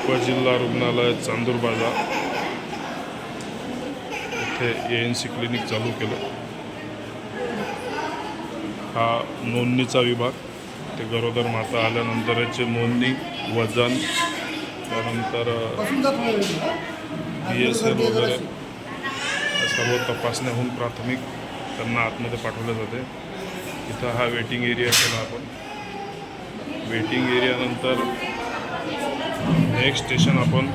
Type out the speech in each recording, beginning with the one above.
उपजिल्हा रुग्णालय चांदूर बाजार इथे ANC क्लिनिक चालू केलं. हा नोंदणीचा विभाग. ते गरोदर माता आल्यानंतरची नोंदणी, वजन, त्यानंतर BSL वगैरे सर्व तपासण्या होऊन प्राथमिक त्यांना आतमध्ये पाठवले जाते. इथं हा वेटिंग एरिया केला आपण. वेटिंग एरियानंतर नेक्स्ट स्टेशन आपण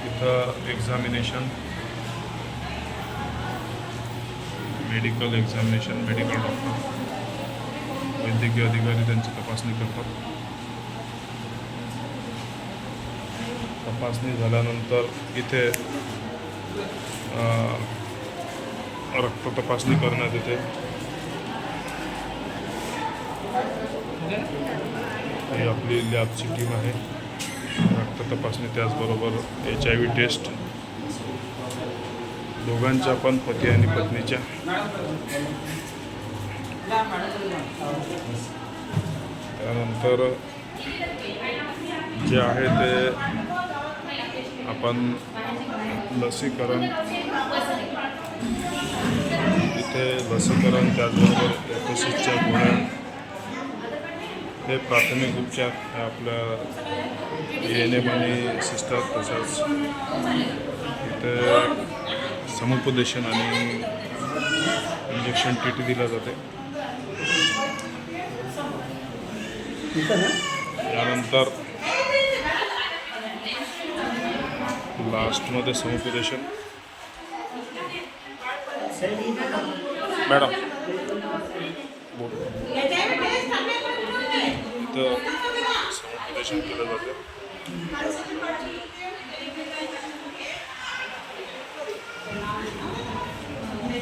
इथं examination, medical examination, medical doctor, वैद्यकीय अधिकारी त्यांची तपासणी करतात. तपासणी झाल्यानंतर इथे रक्त तपासणी करण्यात येते. ही आपली लॅबची टीम आहे. रक्त तपासणी, त्याचबरोबर HIV टेस्ट, दोघांच्या पण, पती आणि पत्नीच्या. त्यानंतर जे आहे ते आपण लसीकरण, इथे लसीकरण, त्याचबरोबर एकोसिसच्या गोळ्या, हे प्राथमिक उपचार हे आपल्या ANM आणि सिस्टर, तसंच इथे समुपदेशन आणि इंजेक्शन TT दिला जाते. यानंतर लास्टमध्ये समुपदेशन. मॅडम इथं समुपदेशन केलं जाते.